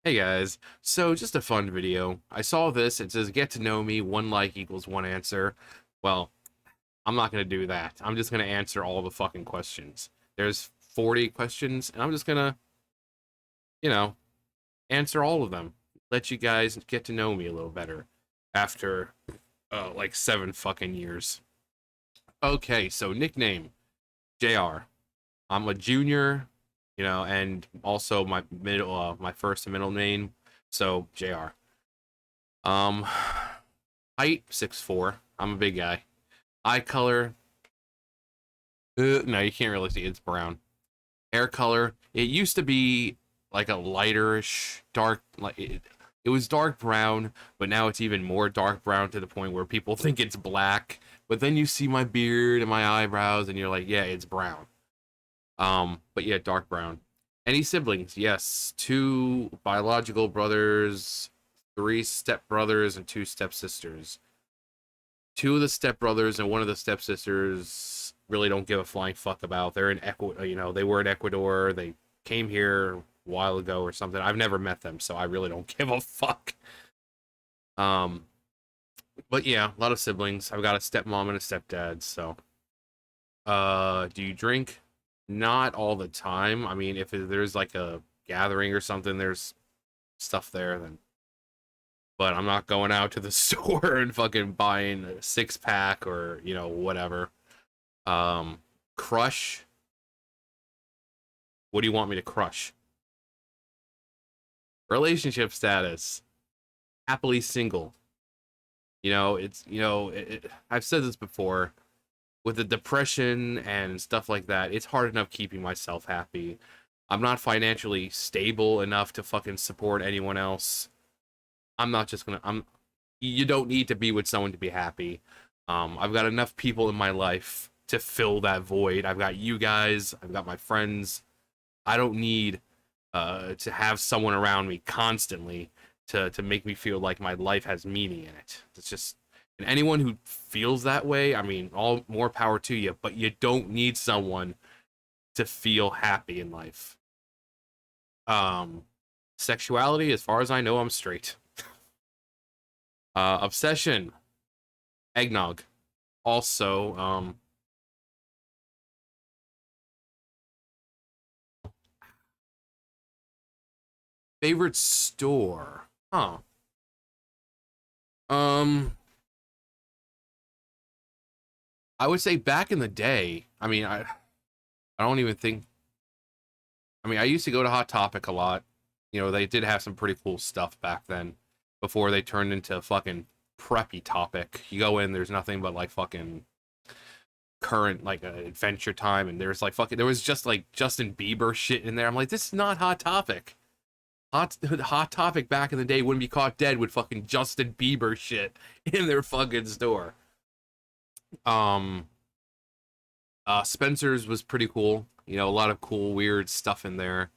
Hey guys, so just a fun video. I saw this, it says get to know me, one like equals one answer. Well, I'm not gonna do that. I'm just gonna answer all the fucking questions. There's 40 questions, and I'm just gonna, you know, answer all of them. Let you guys get to know me a little better after, like 7 fucking years. Okay, so nickname, JR. I'm a junior, and also my first and middle name, so JR. Um, height 6'4". I'm a big guy. Eye color, no, you can't really see. It's brown. Hair color, it used to be like a lighterish dark, it was dark brown, but now it's even more dark brown to the point where people think it's black. But then you see my beard and my eyebrows, and you're like, yeah, it's brown. But yeah, dark brown. Any siblings? Yes, two biological brothers, three stepbrothers, and two stepsisters. Two of the stepbrothers and one of the stepsisters really don't give a flying fuck about. They're in Ecuador, they were in Ecuador. They came here a while ago or something. I've never met them, so I really don't give a fuck. Um, but yeah, a lot of siblings. I've got a stepmom and a stepdad, so. Do you drink? Not all the time. I mean, if there's like a gathering or something, there's stuff there, then. But I'm not going out to the store and fucking buying a 6-pack or, whatever. Crush. What do you want me to crush? Relationship status. Happily single. I've said this before. With the depression and stuff like that, it's hard enough keeping myself happy. I'm not financially stable enough to fucking support anyone else. I'm not just gonna. You don't need to be with someone to be happy. I've got enough people in my life to fill that void. I've got you guys. I've got my friends. I don't need to have someone around me constantly to make me feel like my life has meaning in it. It's just, and anyone who feels that way, I mean, all more power to you. But you don't need someone to feel happy in life. Um, Sexuality, as far as I know, I'm straight. Obsession, eggnog. Also, favorite store. Huh. Um, I would say back in the day. I mean, I don't even think. I mean, I used to go to Hot Topic a lot. They did have some pretty cool stuff back then, before they turned into fucking preppy Topic. You go in, there's nothing but like fucking current like Adventure Time, and there's like fucking there was just like Justin Bieber shit in there. I'm like, this is not Hot Topic. Hot Topic back in the day wouldn't be caught dead with fucking Justin Bieber shit in their fucking store. Um, Spencer's was pretty cool. A lot of cool, weird stuff in there.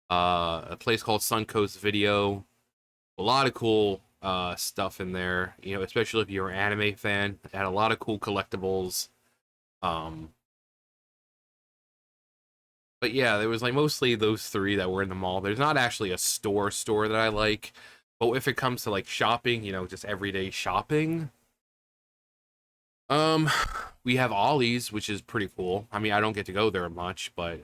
A place called Suncoast Video. A lot of cool stuff in there. Especially if you're an anime fan. It had a lot of cool collectibles. Um, but yeah, there was like mostly those three that were in the mall. There's not actually a store that I like. But if it comes to like shopping, just everyday shopping, um, we have Ollie's, which is pretty cool. I mean, I don't get to go there much, but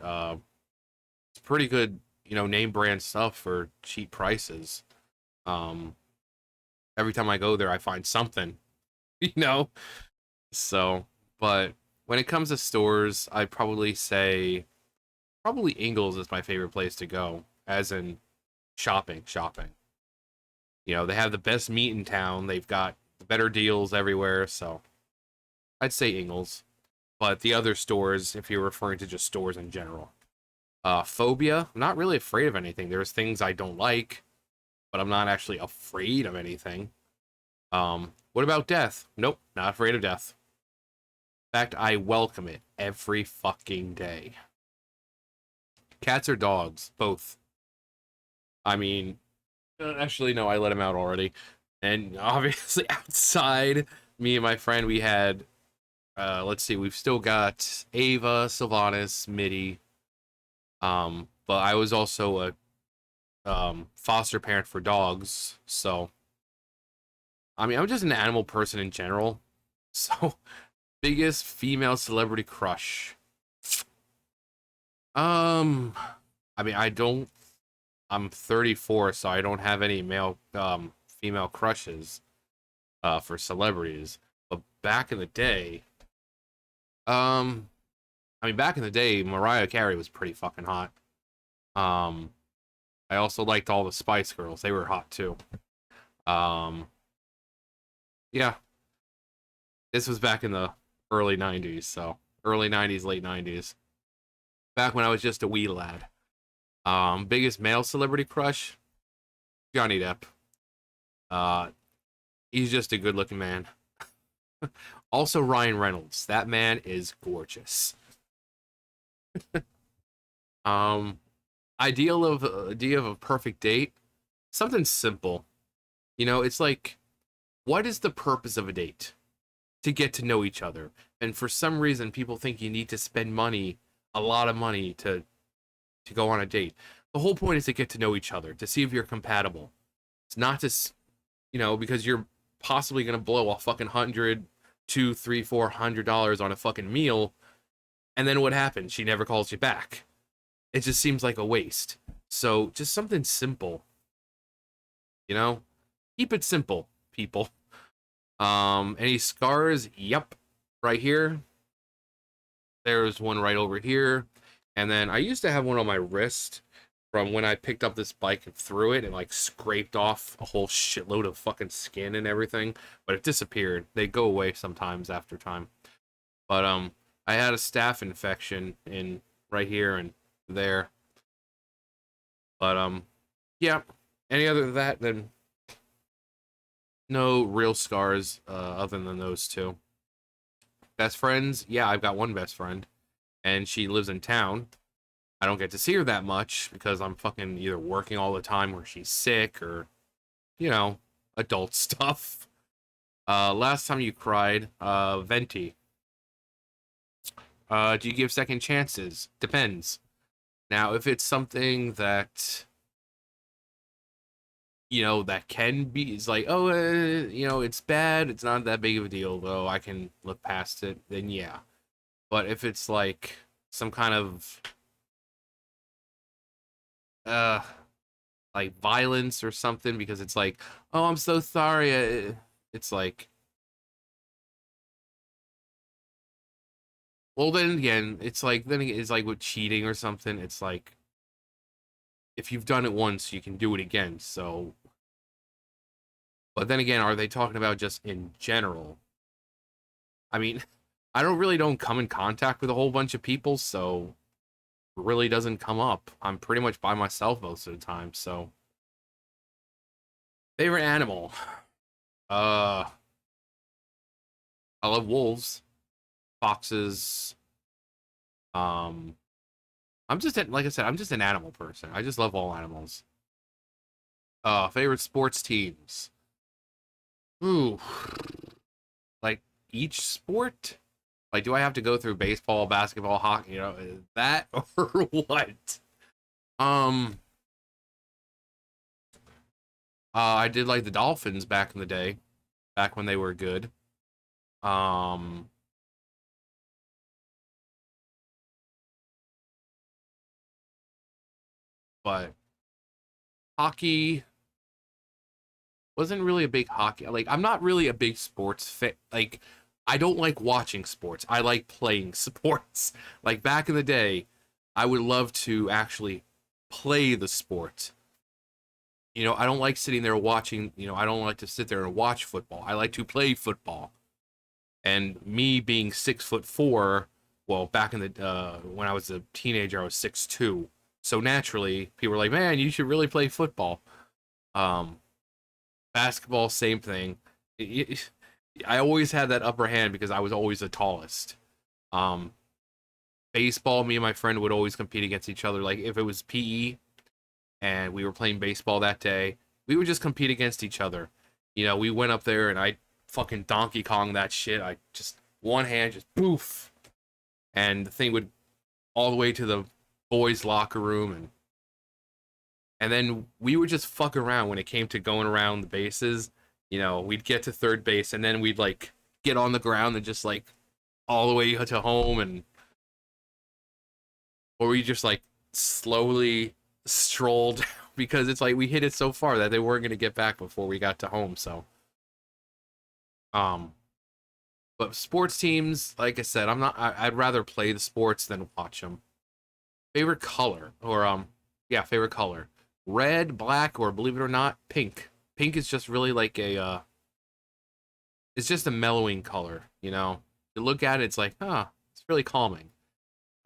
it's pretty good, name brand stuff for cheap prices. Um, every time I go there, I find something, you know. So, but when it comes to stores, I'd probably say probably Ingles is my favorite place to go, as in shopping. They have the best meat in town. They've got the better deals everywhere, so I'd say Ingles. But the other stores, if you're referring to just stores in general. Phobia, I'm not really afraid of anything. There's things I don't like, but I'm not actually afraid of anything. What about death? Nope, not afraid of death. In fact, I welcome it every fucking day. Cats or dogs? Both. I mean, actually, no, I let him out already. And obviously, outside, me and my friend, we had, let's see, we've still got Ava, Sylvanas, Mitty. But I was also foster parent for dogs. So, I mean, I'm just an animal person in general. So, biggest female celebrity crush. Um, I mean, I'm 34, so I don't have any female crushes for celebrities. But back in the day, um, I mean, back in the day, Mariah Carey was pretty fucking hot. Um, I also liked all the Spice Girls; they were hot too. Um, yeah, this was back in the early '90s, so early '90s, late '90s. Back when I was just a wee lad. Biggest male celebrity crush, Johnny Depp. Uh, he's just a good-looking man. Also, Ryan Reynolds. That man is gorgeous. Um, idea of a perfect date, something simple. You know, it's like, what is the purpose of a date? To get to know each other. And for some reason, people think you need to spend money, a lot of money, to go on a date. The whole point is to get to know each other, to see if you're compatible. It's not to, because you're possibly gonna blow a fucking $100, $200, $300, $400 on a fucking meal, and then what happens? She never calls you back. It just seems like a waste. So just something simple, you know? Keep it simple, people. Any scars? Yep. Right here. There's one right over here. And then I used to have one on my wrist from when I picked up this bike and threw it and like scraped off a whole shitload of fucking skin and everything, but it disappeared. They go away sometimes after time. But I had a staph infection in right here and there. But yeah. Any other than that, then no real scars other than those two. Best friends? Yeah, I've got one best friend, and she lives in town. I don't get to see her that much because I'm fucking either working all the time or she's sick or, adult stuff. Last time you cried, Venti. Do you give second chances? Depends. Now, if it's something that, that can be, it's like, oh, it's bad, it's not that big of a deal, though, I can look past it, then yeah. But if it's like some kind of, uh, like violence or something, because it's like, oh, I'm so sorry, it's like, well, then again, it's like with cheating or something, it's like, if you've done it once, you can do it again, so, but then again, are they talking about just in general? I mean, I don't come in contact with a whole bunch of people, so it really doesn't come up. I'm pretty much by myself most of the time, so. Favorite animal? Uh, I love wolves, foxes. Um, like I said, I'm just an animal person. I just love all animals. Favorite sports teams? Ooh, like each sport? Like, do I have to go through baseball, basketball, hockey? That or what? Um, I did like the Dolphins back in the day, back when they were good. Um, but hockey wasn't really a big hockey. Like, I'm not really a big sports fan. Like, I don't like watching sports. I like playing sports. Like back in the day, I would love to actually play the sport. I don't like sitting there watching, I don't like to sit there and watch football. I like to play football. And me being 6'4", well, back in the when I was a teenager, I was 6'2". So naturally, people were like, "Man, you should really play football." Um, Basketball, same thing. I always had that upper hand because I was always the tallest. Um, Baseball, me and my friend would always compete against each other. Like if it was PE and we were playing baseball that day, we would just compete against each other. We went up there and I fucking Donkey Kong that shit. I just one hand just poof, and the thing would all the way to the boys' locker room, And then we would just fuck around when it came to going around the bases. You know, we'd get to third base and then we'd like get on the ground and just like all the way to home, and or we just like slowly strolled because it's like we hit it so far that they weren't going to get back before we got to home. So, um, but sports teams, like I said, I'm not. I'd rather play the sports than watch them. Favorite color, or yeah, favorite color: red, black, or believe it or not, pink. Pink is just really like a it's just a mellowing color. You know, you look at it, it's like, it's really calming.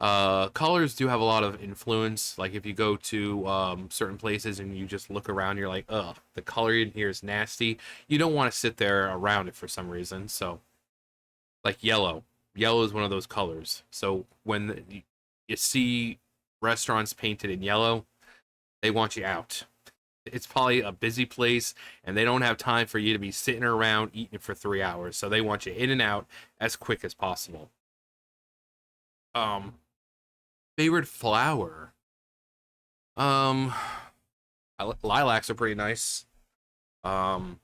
Colors do have a lot of influence. Like if you go to certain places and you just look around, you're like, ugh, the color in here is nasty. You don't want to sit there around it for some reason. So, like yellow. Yellow is one of those colors. So when you see restaurants painted in yellow, they want you out. It's probably a busy place, and they don't have time for you to be sitting around eating for 3 hours. So they want you in and out as quick as possible. Um, Favorite flower. Um, Lilacs are pretty nice. Um,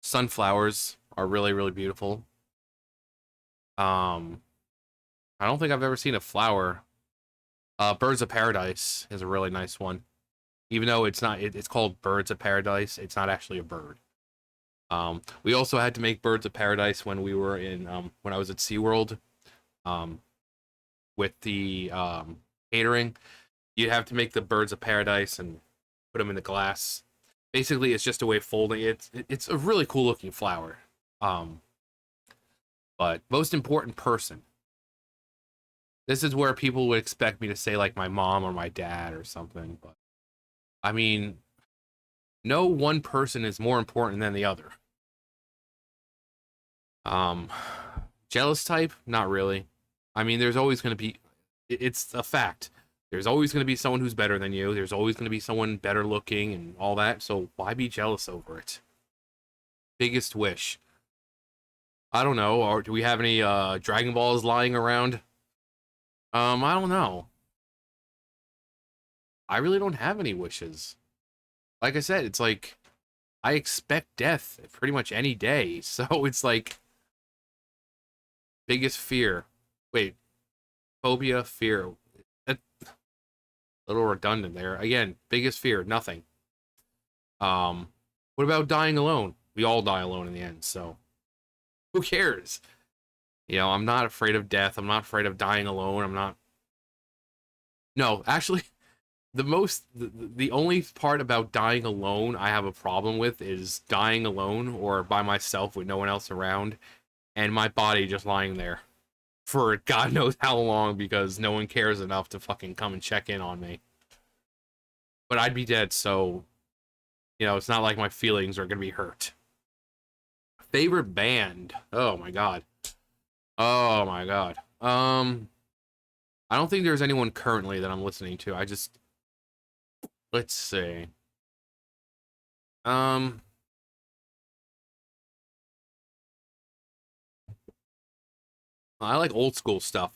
Sunflowers are really, really beautiful. Um, I don't think I've ever seen a flower. Birds of Paradise is a really nice one. Even though it's not, it's called Birds of Paradise. It's not actually a bird. We also had to make Birds of Paradise when we were in, when I was at SeaWorld, um, with the catering. You'd have to make the Birds of Paradise and put them in the glass. Basically, it's just a way of folding it. It's a really cool looking flower. Um, but most important person. This is where people would expect me to say like my mom or my dad or something. But I mean, no one person is more important than the other. Um, Jealous type? Not really. I mean, there's always going to be. It's a fact. There's always going to be someone who's better than you. There's always going to be someone better looking and all that. So why be jealous over it? Biggest wish. I don't know. Or do we have any Dragon Balls lying around? I don't know. I really don't have any wishes. Like I said, it's like I expect death pretty much any day. So it's like biggest fear. Wait, phobia, fear. A little redundant there. Again, biggest fear, nothing. Um, what about dying alone? We all die alone in the end, so who cares? You know, I'm not afraid of death. I'm not afraid of dying alone. I'm not. No, actually, the only part about dying alone I have a problem with is dying alone or by myself with no one else around, and my body just lying there for God knows how long because no one cares enough to fucking come and check in on me. But I'd be dead, so you know, it's not like my feelings are gonna be hurt. Favorite band? Oh my god. Oh my god. I don't think there's anyone currently that I'm listening to. I just let's see. Um, I like old school stuff.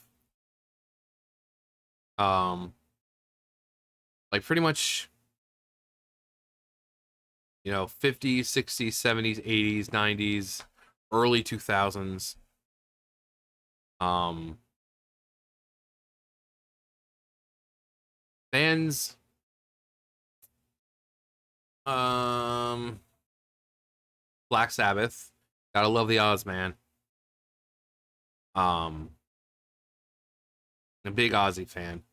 Um, like pretty much, you know, 50s, 60s, 70s, 80s, 90s, early 2000s. Um, Bands, um, Black Sabbath. Gotta love the Oz man. Um, a big Ozzy fan.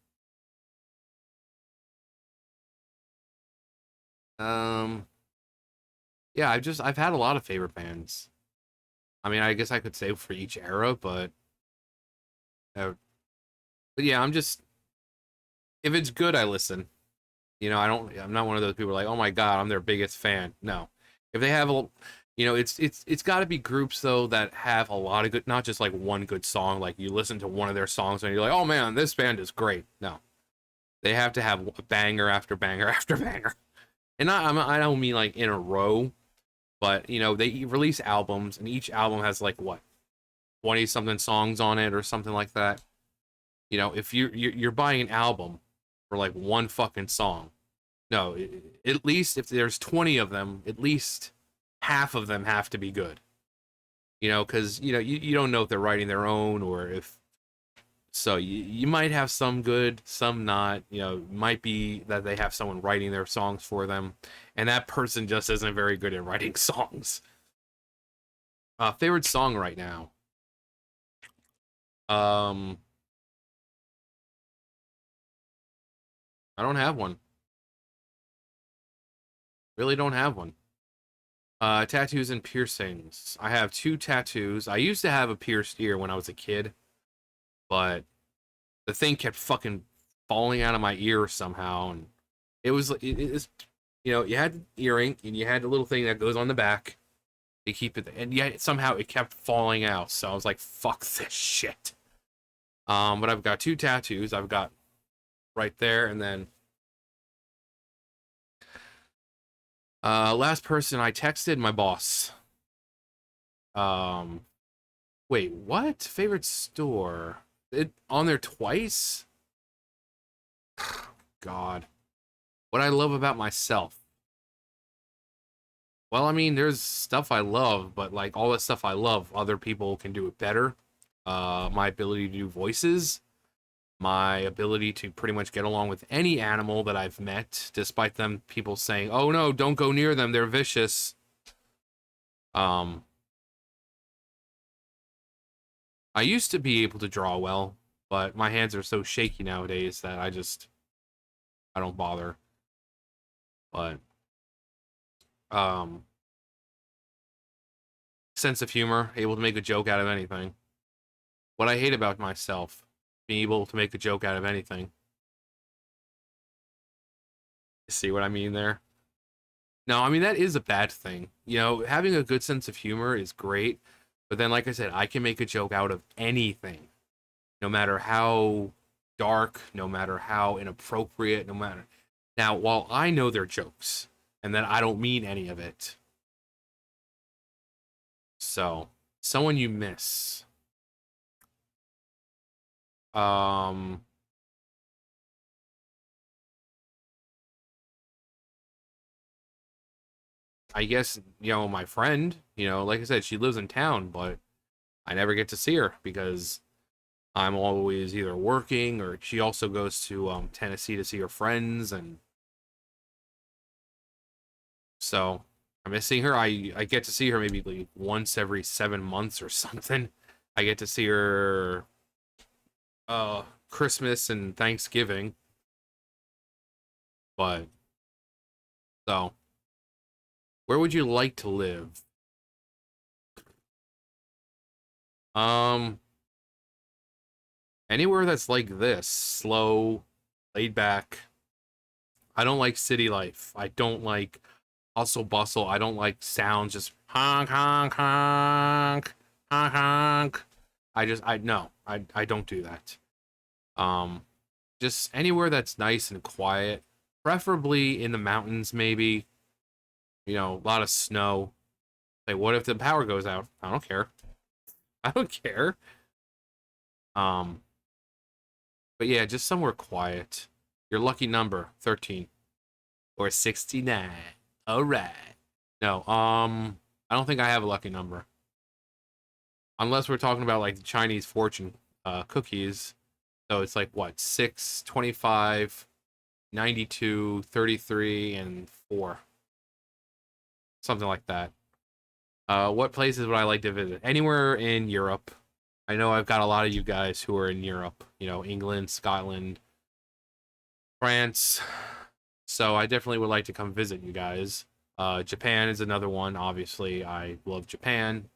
Um, yeah, I've had a lot of favorite bands. I mean, I guess I could say for each era, uh, but yeah, I'm just if it's good, I listen. You know, I'm not one of those people like, oh my god, I'm their biggest fan. No, if they have a, you know, it's got to be groups though that have a lot of good, not just like one good song. Like you listen to one of their songs and you're like, oh man, this band is great. No, they have to have banger after banger after banger. And I don't mean like in a row, but you know, they release albums and each album has like what 20 something songs on it or something like that. You know, if you're buying an album for like one fucking song. No, at least if there's 20 of them, at least half of them have to be good. You know, because you don't know if they're writing their own or if so you might have some good, some not. You know, it might be that they have someone writing their songs for them, and that person just isn't very good at writing songs. Favorite song right now. Um, I don't have one. Really don't have one. Tattoos and piercings. I have two tattoos. I used to have a pierced ear when I was a kid, but the thing kept fucking falling out of my ear somehow, and it's you had the earring and you had the little thing that goes on the back to keep it, and yet somehow it kept falling out. So I was like, "Fuck this shit." But I've got two tattoos. I've got right there, and then last person I texted my boss. Um, Wait, what? Favorite store? It on there twice? God. What I love about myself. Well, I mean, there's stuff I love, but like all the stuff I love, other people can do it better. My ability to do voices, my ability to pretty much get along with any animal that I've met, despite them people saying, "Oh no, don't go near them, they're vicious." Um, I used to be able to draw well, but my hands are so shaky nowadays that I don't bother. But um, sense of humor, able to make a joke out of anything. What I hate about myself, being able to make a joke out of anything. See what I mean there? No, I mean that is a bad thing. You know, having a good sense of humor is great, but then like I said, I can make a joke out of anything, no matter how dark, no matter how inappropriate, no matter. Now, while I know they're jokes and that I don't mean any of it, so someone you miss. Um, I guess, my friend, like I said, she lives in town, but I never get to see her because I'm always either working or she also goes to Tennessee to see her friends, and so I miss seeing her. I get to see her maybe like once every 7 months or something. I get to see her Christmas and Thanksgiving, but so where would you like to live? Um, Anywhere that's like this, slow, laid back. I don't like city life. I don't like hustle bustle. I don't like sounds just honk honk honk honk honk. I no. I don't do that. Um just anywhere that's nice and quiet, preferably in the mountains maybe. A lot of snow. Like what if the power goes out? I don't care. I don't care. Um but yeah, just somewhere quiet. Your lucky number, 13 or 69. All right. No, I don't think I have a lucky number. Unless we're talking about like the Chinese fortune cookies. So it's like what, 6, 25, 92, 33, and 4. Something like that. What places would I like to visit? Anywhere in Europe. I know I've got a lot of you guys who are in Europe, England, Scotland, France. So I definitely would like to come visit you guys. Japan is another one, obviously. I love Japan.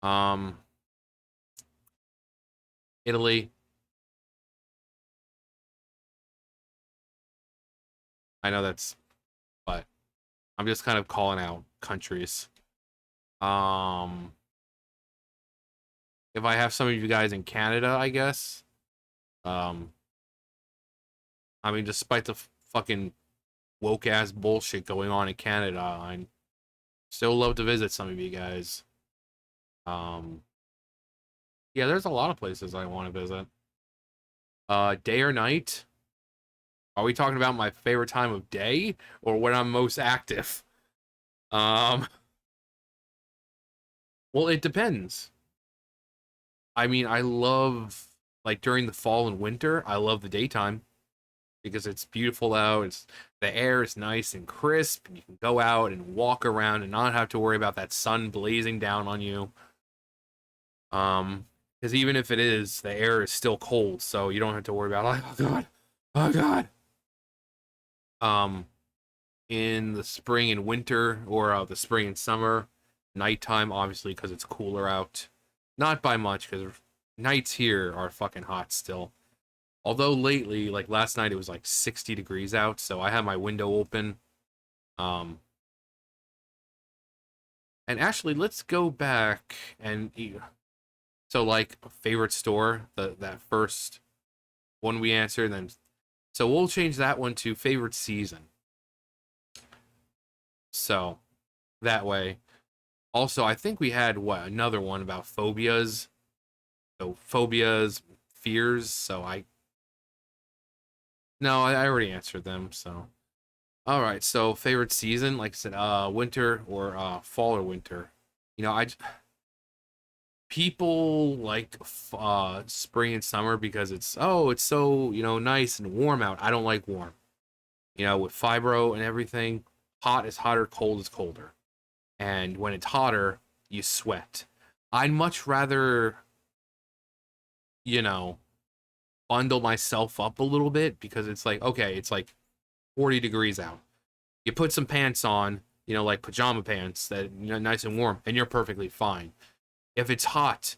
Um, Italy. I know but I'm just kind of calling out countries. Um, if I have some of you guys in Canada, I guess. Um, I mean, despite the fucking woke ass bullshit going on in Canada, I still love to visit some of you guys. Um, yeah, there's a lot of places I want to visit. Day or night? Are we talking about my favorite time of day or when I'm most active? Um, well, it depends. I mean, I love like during the fall and winter, I love the daytime because it's beautiful out. The air is nice and crisp, and you can go out and walk around and not have to worry about that sun blazing down on you. Because even if it is, the air is still cold, so you don't have to worry about like, oh god, oh god. Um, in the spring and winter, or the spring and summer, nighttime, obviously, because it's cooler out. Not by much, because nights here are fucking hot still. Although lately, like last night, it was like 60 degrees out, so I had my window open. Um, and actually, let's go back and so like favorite store, that first one we answered, then so we'll change that one to favorite season. So that way. Also, I think we had what another one about phobias. So phobias, fears. So I no, I already answered them. So all right. So favorite season, like I said, winter or fall or winter. You know, people like spring and summer because it's so nice and warm out. I don't like warm. With fibro and everything, hot is hotter, cold is colder. And when it's hotter, you sweat. I'd much rather, you know, bundle myself up a little bit because it's like, okay, it's like 40 degrees out. You put some pants on, like pajama pants that nice and warm, and you're perfectly fine. If it's hot,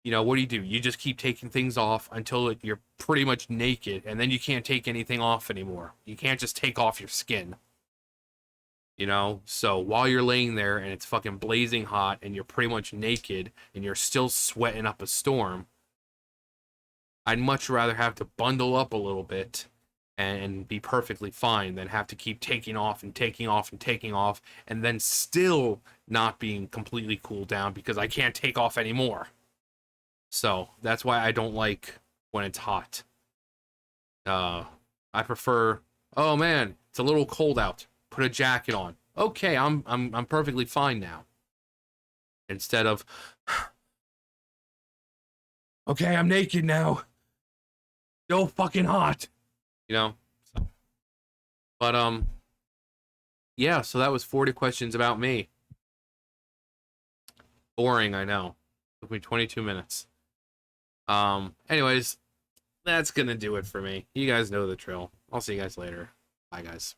what do? You just keep taking things off until you're pretty much naked, and then you can't take anything off anymore. You can't just take off your skin. So while you're laying there and it's fucking blazing hot and you're pretty much naked and you're still sweating up a storm, I'd much rather have to bundle up a little bit and be perfectly fine than have to keep taking off and taking off and taking off and then still not being completely cooled down because I can't take off anymore. So that's why I don't like when it's hot. Uh, I prefer, oh man, it's a little cold out. Put a jacket on. Okay, I'm perfectly fine now. Instead of, okay, I'm naked now. Still fucking hot. You know. So, but yeah. So that was 40 questions about me. Boring, I know. Took me 22 minutes. Anyways, that's gonna do it for me. You guys know the drill. I'll see you guys later. Bye, guys.